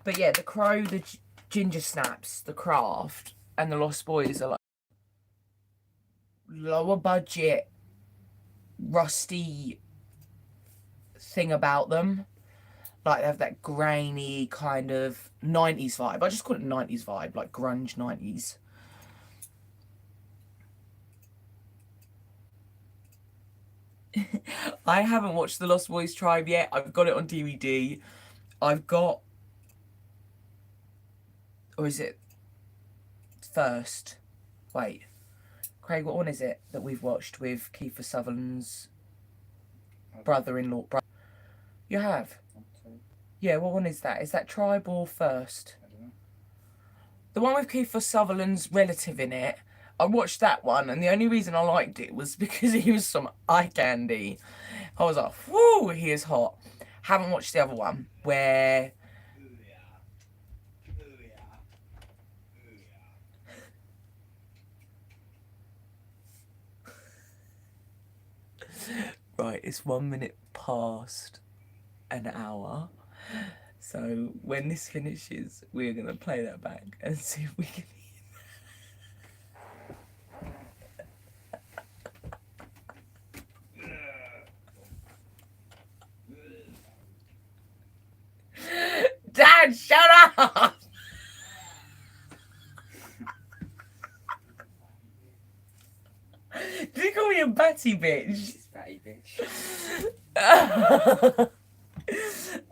But yeah, The Crow, the Ginger Snaps, The Craft, and The Lost Boys are like lower budget, rusty thing about them. Like, they have that grainy kind of 90s vibe. I just call it 90s vibe, like grunge 90s. I haven't watched The Lost Boys Tribe yet. I've got it on DVD. I've got... Or is it first? Wait. Craig, what one is it that we've watched with Kiefer Sutherland's brother-in-law? You have? Yeah, what one is that? Is that Tribe or First? I don't know. The one with Kiefer Sutherland's relative in it. I watched that one, and the only reason I liked it was because he was some eye candy. I was like, whoo, he is hot. Haven't watched the other one, where... Right, it's 1 minute past an hour. So when this finishes, we're going to play that back and see if we can Dad, shut up! Did you call me a batty bitch? Fatty bitch.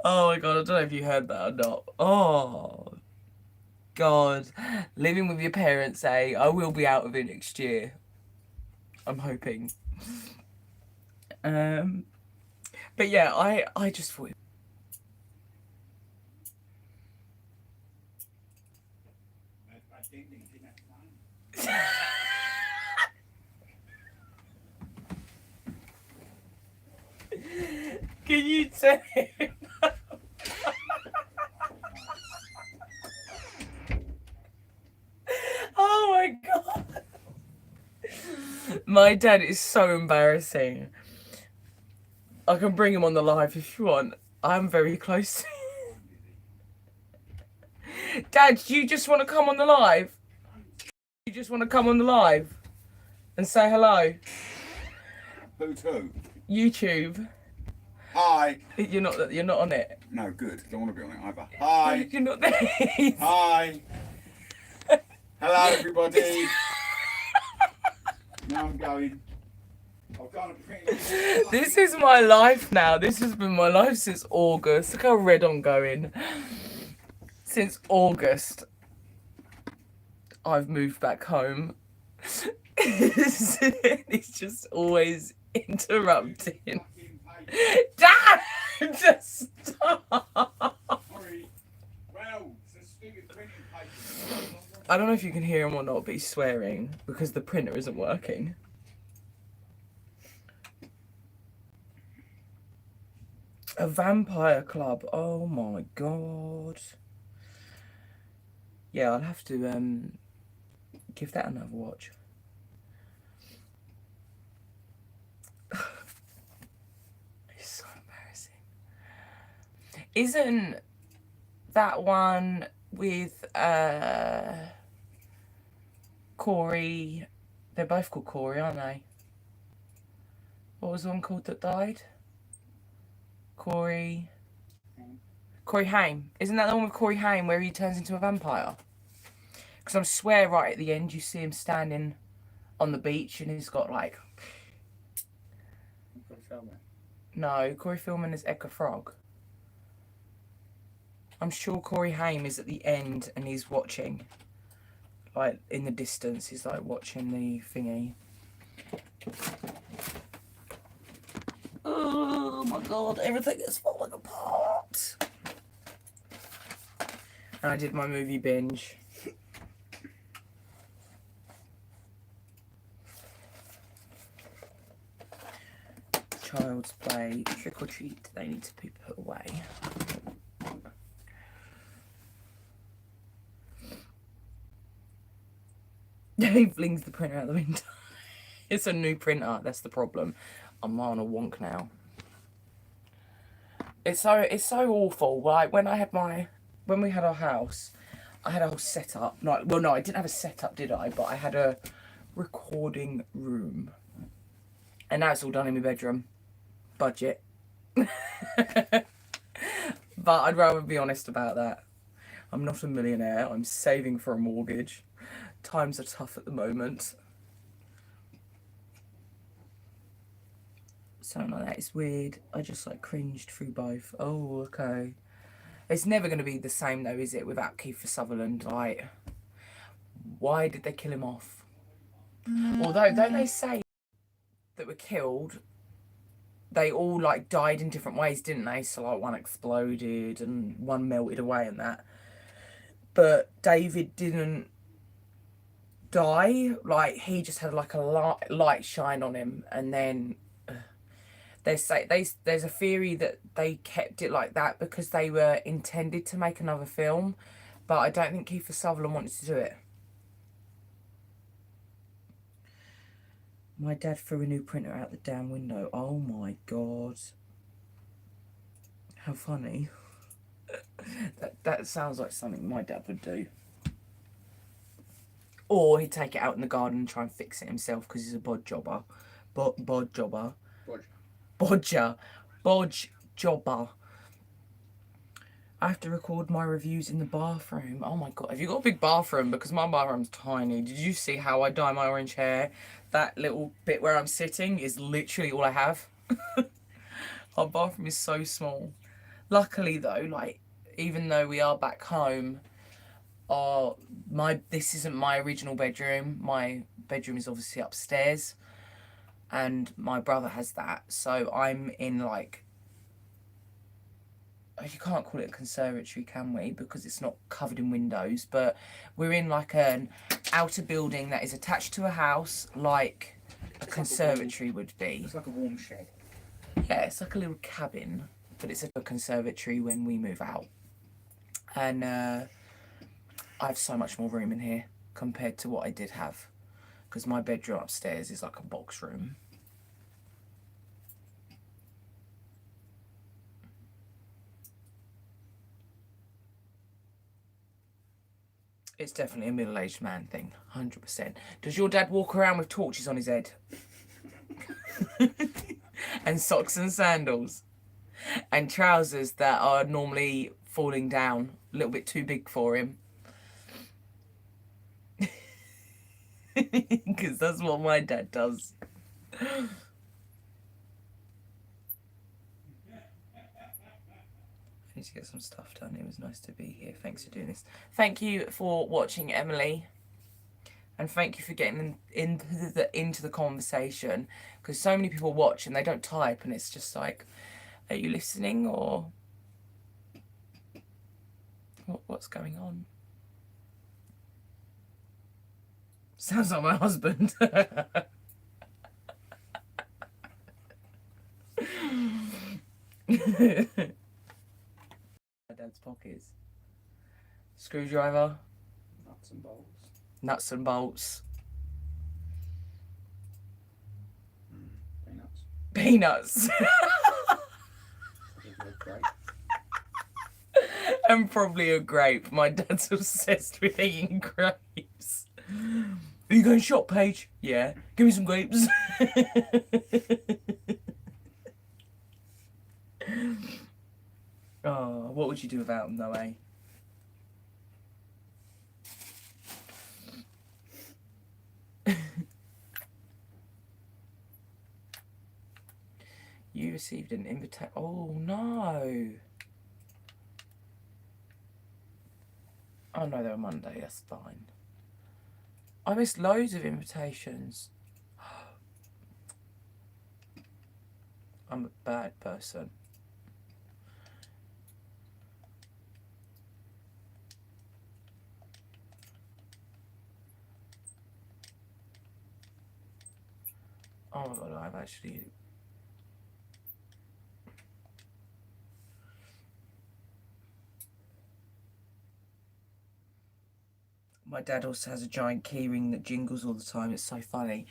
Oh my god, I don't know if you heard that or not. Oh god. Living with your parents, eh? I will be out of it next year. I'm hoping. But yeah, I just thought... Can you tell him? Oh my god. My dad is so embarrassing. I can bring him on the live if you want. I'm very close to him. Dad, do you just want to come on the live? You just want to come on the live and say hello? Who? YouTube. Hi. You're not on it. No, good. Don't want to be on it either. Hi. You're not there. Hi. Hello, everybody. Now I'm going. I've got a pretty... This is my life now. This has been my life since August. Look how red I'm going. Since August, I've moved back home. It's just always interrupting. Dad! Just stop! I don't know if you can hear him or not, but he's swearing because the printer isn't working. A vampire club. Oh my god. Yeah, I'll have to Give that another watch. It's so embarrassing. Isn't that one with Corey? They're both called Corey, aren't they? What was the one called that died? Corey Haim. Isn't that the one with Corey Haim where he turns into a vampire? Because I swear right at the end you see him standing on the beach and he's got like... No, Corey Feldman is Edgar Frog. I'm sure Corey Haim is at the end and he's watching. Like, in the distance, he's like watching the thingy. Oh my god, everything is falling apart. And I did my movie binge. Child's Play, Trick or Treat, they need to be put away. He flings the printer out the window. It's a new printer, that's the problem. I'm on a wonk now. It's so awful. Like when we had our house, I had a whole setup. Like, well, no, I didn't have a setup, did I? But I had a recording room, and now it's all done in my bedroom. Budget. But I'd rather be honest about that. I'm not a millionaire. I'm saving for a mortgage. Times are tough at the moment. Something like that. It's weird. I just like cringed through both. Oh, okay. It's never going to be the same though, is it, without Kiefer Sutherland? Like, why did they kill him off? Although, don't they say that were killed, they all like died in different ways, didn't they? So like one exploded and one melted away and that. But David didn't die. Like, he just had like a light shine on him, and then there's a theory that they kept it like that because they were intended to make another film, but I don't think Kiefer Sutherland wanted to do it. My dad threw a new printer out the damn window. Oh my god. How funny. That sounds like something my dad would do. Or he'd take it out in the garden and try and fix it himself because he's a bod jobber. Bod jobber. Bodge jobber. I have to record my reviews in the bathroom. Oh my god. Have you got a big bathroom? Because my bathroom's tiny. Did you see how I dye my orange hair? That little bit where I'm sitting is literally all I have. Our bathroom is so small. Luckily though, like, even though we are back home, this isn't my original bedroom. My bedroom is obviously upstairs. And my brother has that. So I'm in like... You can't call it a conservatory, can we? Because it's not covered in windows. But we're in like an outer building that is attached to a house, like a conservatory would be. It's like a warm shed. Yeah, it's like a little cabin. But it's a conservatory when we move out. And I have so much more room in here compared to what I did have. Because my bedroom upstairs is like a box room. It's definitely a middle-aged man thing, 100%. Does your dad walk around with torches on his head? And socks and sandals? And trousers that are normally falling down, a little bit too big for him? Because that's what my dad does. I need to get some stuff done. It was nice to be here. Thanks for doing this. Thank you for watching, Emily. And thank you for getting into the conversation. Because so many people watch and they don't type. And it's just like, are you listening or... What's going on? Sounds like my husband. My dad's pockets. Screwdriver. Nuts and bolts. Nuts and bolts. Peanuts. Peanuts. Great. And probably a grape. My dad's obsessed with eating grapes. Are you going shop, Paige? Yeah. Give me some grapes. Oh, what would you do without them, though, eh? You received an invitation. Oh, no. Oh, no, they're Monday. That's fine. I missed loads of invitations. I'm a bad person. Oh my god, I've actually... My dad also has a giant keyring that jingles all the time. It's so funny.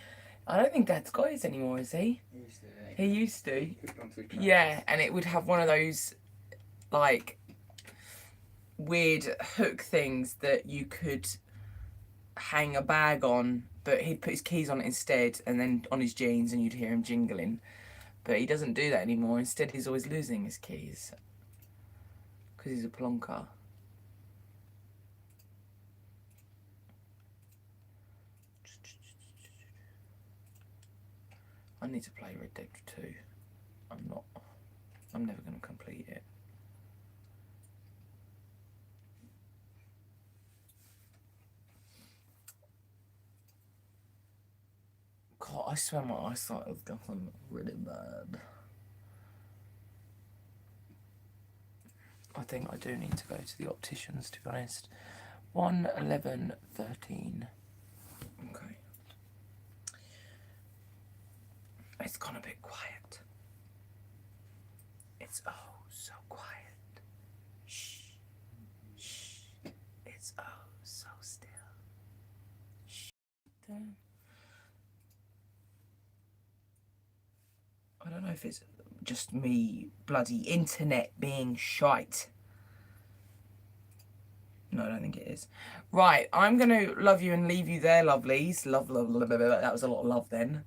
I don't think Dad's got his anymore, is he? He used to. He used to. Hooked onto his Yeah, and it would have one of those, like, weird hook things that you could hang a bag on, but he'd put his keys on it instead, and then on his jeans, and you'd hear him jingling. But he doesn't do that anymore. Instead, he's always losing his keys because he's a plonker. I need to play Red Dead 2. I'm never going to complete it. God, I swear my eyesight has gotten really bad. I think I do need to go to the opticians, to be honest. 1:11:13. Okay. It's gone a bit quiet. It's oh so quiet. Shh. Shh. It's oh so still. Shh. I don't know if it's just me bloody internet being shite. No, I don't think it is. Right, I'm going to love you and leave you there, lovelies. Love, love, love, love. That was a lot of love then.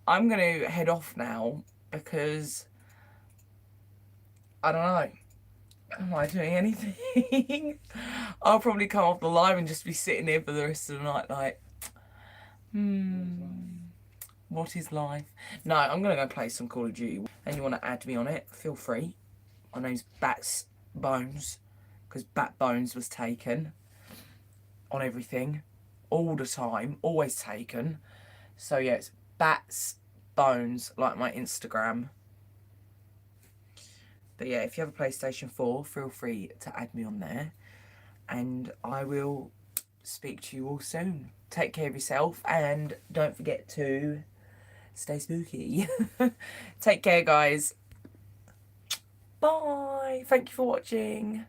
I'm going to head off now because I don't know. Am I doing anything? I'll probably come off the live and just be sitting here for the rest of the night like, what is life? No, I'm going to go play some Call of Duty. And you want to add me on it, feel free. My name's Bats Bones because Bat Bones was taken on everything all the time, always taken. So yeah, it's Bats Bones, like my Instagram. But yeah, if you have a PlayStation 4, feel free to add me on there. And I will speak to you all soon. Take care of yourself and don't forget to stay spooky. Take care, guys. Bye. Thank you for watching.